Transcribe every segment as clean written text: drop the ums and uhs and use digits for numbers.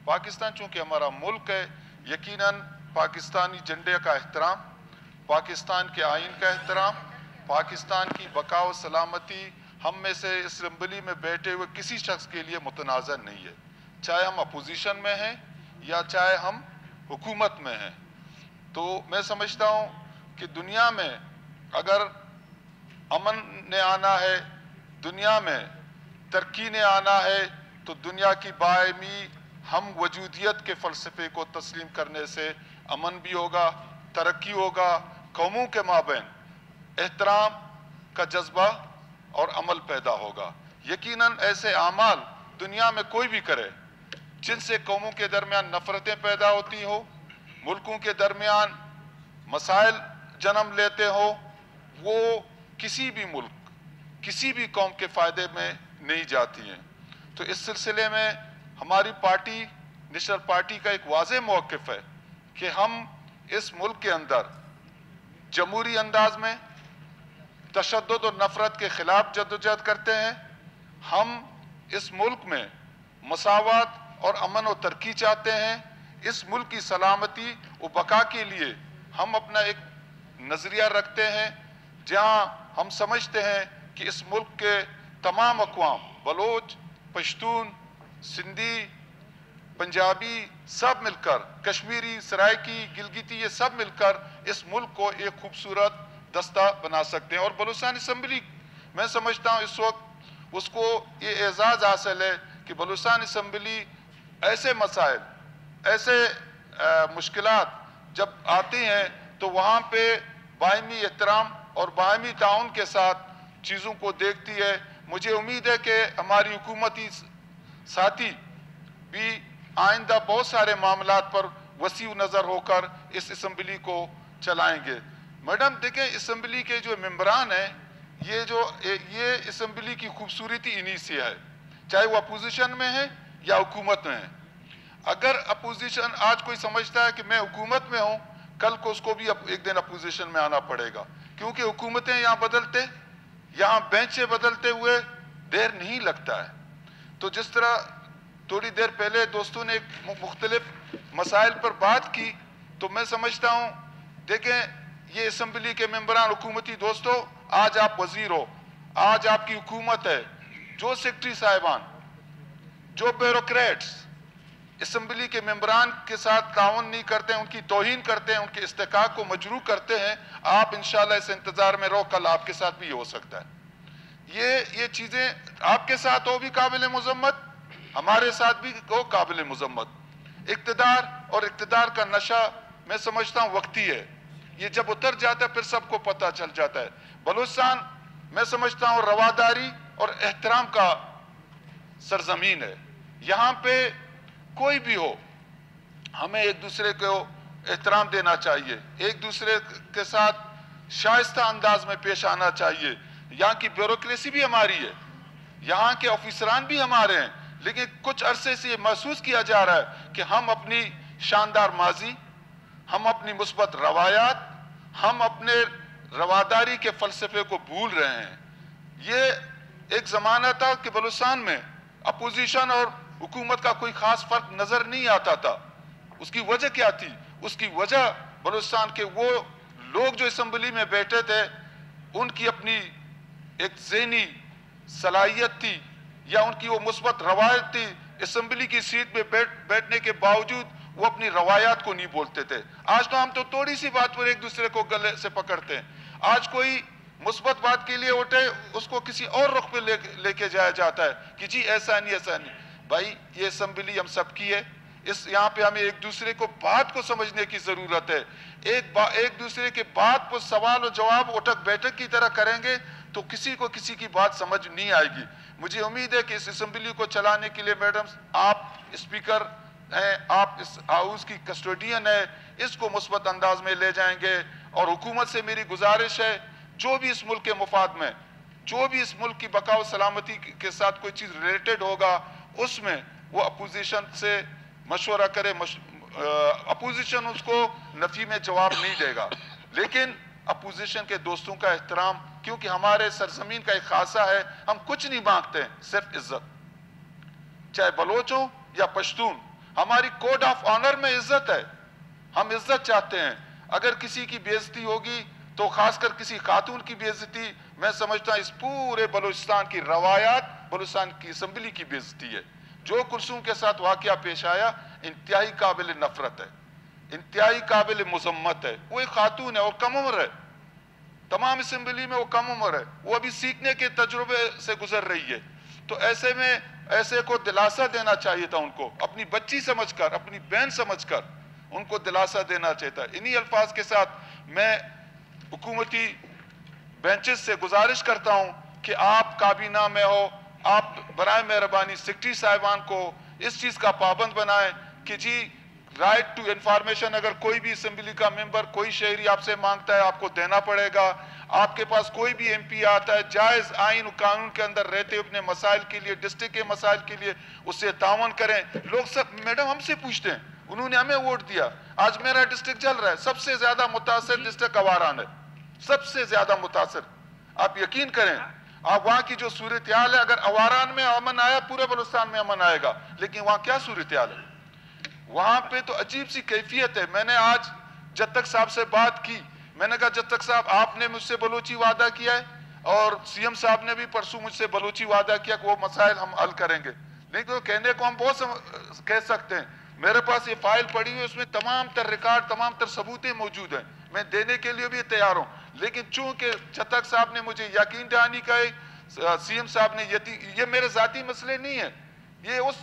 पाकिस्तान चूँकि हमारा मुल्क है, यकीनन पाकिस्तानी झंडे का एहतराम, पाकिस्तान के आइन का एहतराम, पाकिस्तान की बका व सलामती हम में से इस असम्बली में बैठे हुए किसी शख्स के लिए मुतनाज़ नहीं है, चाहे हम अपोजिशन में हैं या चाहे हम हुकूमत में हैं। तो मैं समझता हूँ कि दुनिया में अगर अमन ने आना है, दुनिया में तरक्की ने आना है, तो दुनिया की बायमी हम वजूदियत के फ़लसफ़े को तस्लीम करने से अमन भी होगा, तरक्की होगा, कौमों के माबैन एहतराम का जज्बा और अमल पैदा होगा। यकीनन ऐसे आमाल दुनिया में कोई भी करे जिनसे कौमों के दरमियान नफ़रतें पैदा होती हो, मुल्कों के दरमियान मसाइल जन्म लेते हो, वो किसी भी मुल्क, किसी भी कौम के फ़ायदे में नहीं जाती हैं। तो इस सिलसिले में हमारी पार्टी नेशनल पार्टी का एक वाज़ेह मौक़िफ़ है कि हम इस मुल्क के अंदर जमहूरी अंदाज में तशद्दुद और नफ़रत के ख़िलाफ़ जद्दोजहद करते हैं। हम इस मुल्क में मसावत और अमन और तरक्की चाहते हैं। इस मुल्क की सलामती व बका के लिए हम अपना एक नज़रिया रखते हैं, जहाँ हम समझते हैं कि इस मुल्क के तमाम अक़वाम, बलोच, पश्तून, सिंधी, पंजाबी, सब मिलकर, कश्मीरी, सराइकी, गिलगिती, ये सब मिलकर इस मुल्क को एक खूबसूरत दस्ता बना सकते हैं। और बलूचिस्तान असम्बली, मैं समझता हूँ इस वक्त उसको ये एजाज़ हासिल है कि बलूचिस्तान असम्बली ऐसे मसाइल, ऐसे मुश्किलात जब आती हैं तो वहाँ पे बाहमी एहतराम और बाहमी ताउन के साथ चीज़ों को देखती है। मुझे उम्मीद है कि हमारी हुकूमती साथी भी आइंदा बहुत सारे मामलात पर वसीउ नज़र होकर इस असम्बली को चलाएंगे। मैडम देखें, असम्बली के जो मेंबरान हैं, ये असम्बली की खूबसूरती इन्हीं से है, चाहे वो अपोजिशन में है या हुकूमत में है। अगर अपोजिशन आज कोई समझता है कि मैं हुकूमत में हूँ, कल को उसको भी एक दिन अपोजिशन में आना पड़ेगा, क्योंकि हुकूमतें यहाँ बदलते, यहाँ बेंचें बदलते हुए देर नहीं लगता है। तो जिस तरह थोड़ी देर पहले दोस्तों ने मुख्तलिफ मसाइल पर बात की, तो मैं समझता हूँ, देखें ये असम्बली के मेंबरान हुकूमती दोस्तों, आज आप वजीर हो, आज आपकी हुकूमत है, जो सेक्रेटरी साहिबान, जो ब्यूरोक्रेट्स असम्बली के मेंबरान के साथ ताउन नहीं करते हैं, उनकी तौहीन करते हैं, उनके इस्तेकाक को मजरूह करते हैं, आप इंशाल्लाह इस इंतजार में रहो, कल आपके साथ भी हो सकता है। ये चीजें आपके साथ हो भी काबिल मुज़म्मत, हमारे साथ भी हो काबिल मुज़म्मत। इक़्तिदार और इक़्तिदार का नशा मैं समझता हूँ वक्ती है, ये जब उतर जाता है फिर सबको पता चल जाता है। बलूचिस्तान मैं समझता हूँ रवादारी और एहतराम का सरजमीन है। यहाँ पे कोई भी हो, हमें एक दूसरे को एहतराम देना चाहिए, एक दूसरे के साथ शाइस्ता अंदाज में पेश आना चाहिए। यहाँ की ब्यूरोक्रेसी भी हमारी है, यहाँ के ऑफिसरान भी हमारे हैं, लेकिन कुछ अरसे से ये महसूस किया जा रहा है कि हम अपनी शानदार माजी, हम अपनी मुस्बत रवायात, हम अपने रवादारी के फ़लसफ़े को भूल रहे हैं। ये एक ज़माना था कि बलूचिस्तान में अपोजिशन और हुकूमत का कोई ख़ास फ़र्क नज़र नहीं आता था। उसकी वजह क्या थी? उसकी वजह बलूचिस्तान के वो लोग जो असम्बली में बैठे थे, उनकी अपनी एक ज़हनी सलाहियत थी या उनकी वो मुस्बत रवायत थी। असम्बली की सीट पे बैठने के बावजूद वो अपनी रवायात को नहीं बोलते थे। आज तो हम तो थोड़ी सी बात पर एक दूसरे को गले से पकड़ते हैं। आज कोई मुस्बत बात के लिए उठे, उसको किसी और रुख पे लेके जाया जाता है कि जी ऐसा नहीं, ऐसा नहीं। भाई ये असम्बली हम सबकी है, इस यहाँ पे हमें एक दूसरे को बात को समझने की जरूरत है। एक दूसरे के बात को सवाल और जवाब उठक बैठक की तरह करेंगे तो किसी को किसी की बात समझ नहीं आएगी। मुझे उम्मीद है कि इस असम्बली को चलाने के लिए मैडम आप स्पीकर हैं, आप इस हाउस की कस्टोडियन है, इसको मुस्बत अंदाज में ले जाएंगे। और हुकूमत से मेरी गुजारिश है, जो भी इस मुल्क के मुफाद में, जो भी इस मुल्क की बका व सलामती के साथ कोई चीज़ रिलेटेड होगा, उसमें वो अपोजिशन से मशवरा करे। अपोजिशन उसको नफी में जवाब नहीं देगा, लेकिन अपोजिशन के दोस्तों का एहतराम, क्योंकि हमारे सरजमीन का एक खासा है, हम कुछ नहीं मांगते हैं, सिर्फ इज्जत। चाहे बलोच हो या पश्तून, ہماری کوڈ آف آنر میں عزت ہے, ہم عزت چاہتے ہیں. اگر کسی کی بےعزتی ہوگی تو خاص کر کسی خاتون کی بےعزتی, میں سمجھتا ہوں اس پورے بلوچستان کی روایات, بلوچستان کی اسمبلی کی بےعزتی ہے. جو کلثوم کے ساتھ واقعہ پیش آیا انتہائی قابل نفرت ہے, انتہائی قابل مذمت ہے. وہ ایک خاتون ہے اور کم عمر ہے, تمام اسمبلی میں وہ کم عمر ہے, وہ ابھی سیکھنے کے تجربے سے گزر رہی ہے. تو ایسے میں ایسے کو دلاسا دینا چاہیے تھا, ان کو اپنی بچی سمجھ کر, اپنی بہن سمجھ کر ان کو دلاسا دینا چاہیے تھا. انہی الفاظ کے ساتھ میں حکومتی بینچز سے گزارش کرتا ہوں کہ آپ کابینہ میں ہو, آپ برائے مہربانی سیکرٹری صاحبان کو اس چیز کا پابند بنائیں کہ جی رائٹ ٹو انفارمیشن اگر کوئی بھی اسمبلی کا ممبر, کوئی شہری آپ سے مانگتا ہے آپ کو دینا پڑے گا. آپ کے پاس کوئی بھی ایم پی آتا ہے, جائز آئین و قانون کے اندر رہتے اپنے مسائل کے لیے, ڈسٹرکٹ کے مسائل کے لیے اس سے تعاون کریں. لوگ سب میڈم ہم سے پوچھتے ہیں, انہوں نے ہمیں ووٹ دیا, آج میرا ڈسٹرکٹ چل رہا ہے, سب سے زیادہ متاثر ڈسٹرکٹ اواران ہے, سب سے زیادہ متاثر. آپ یقین کریں, آپ وہاں کی جو صورتحال ہے, اگر اواران میں امن آیا پورے بلوچستان میں امن آئے گا, لیکن وہاں کیا صورتحال ہے, وہاں پہ تو عجیب سی کیفیت ہے. میں نے آج جتک صاحب سے بات کی, میں نے کہا جتک صاحب آپ نے مجھ سے بلوچی وعدہ کیا ہے اور سی ایم صاحب نے بھی پرسوں مجھ سے بلوچی وعدہ کیا کہ وہ مسائل ہم حل کریں گے. لیکن کہنے کو ہم بہت کہہ سکتے ہیں, میرے پاس یہ فائل پڑی ہوئی, اس میں تمام تر ریکارڈ, تمام تر ثبوتیں موجود ہیں, میں دینے کے لیے بھی تیار ہوں. لیکن چونکہ جتک صاحب نے مجھے یقین دہانی کا, سی ایم صاحب نے, یہ میرے ذاتی مسئلے نہیں ہیں, یہ اس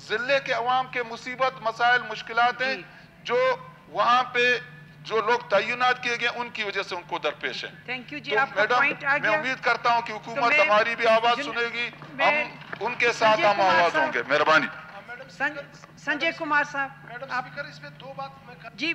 ضلع کے عوام کے مصیبت, مسائل, مشکلات ہیں جو وہاں پہ جو لوگ تعینات کیے گئے ان کی وجہ سے ان کو درپیش ہیں. تھینک یو جی, تو آپ کا پوائنٹ آ میں گیا. امید کرتا ہوں کہ حکومت ہماری بھی آواز سنے گی, ہم ان کے ساتھ ہم آواز ہوں گے. مہربانی. سنجے کمار صاحب, میڈم اسپیکر, اس میں دو بات میں جی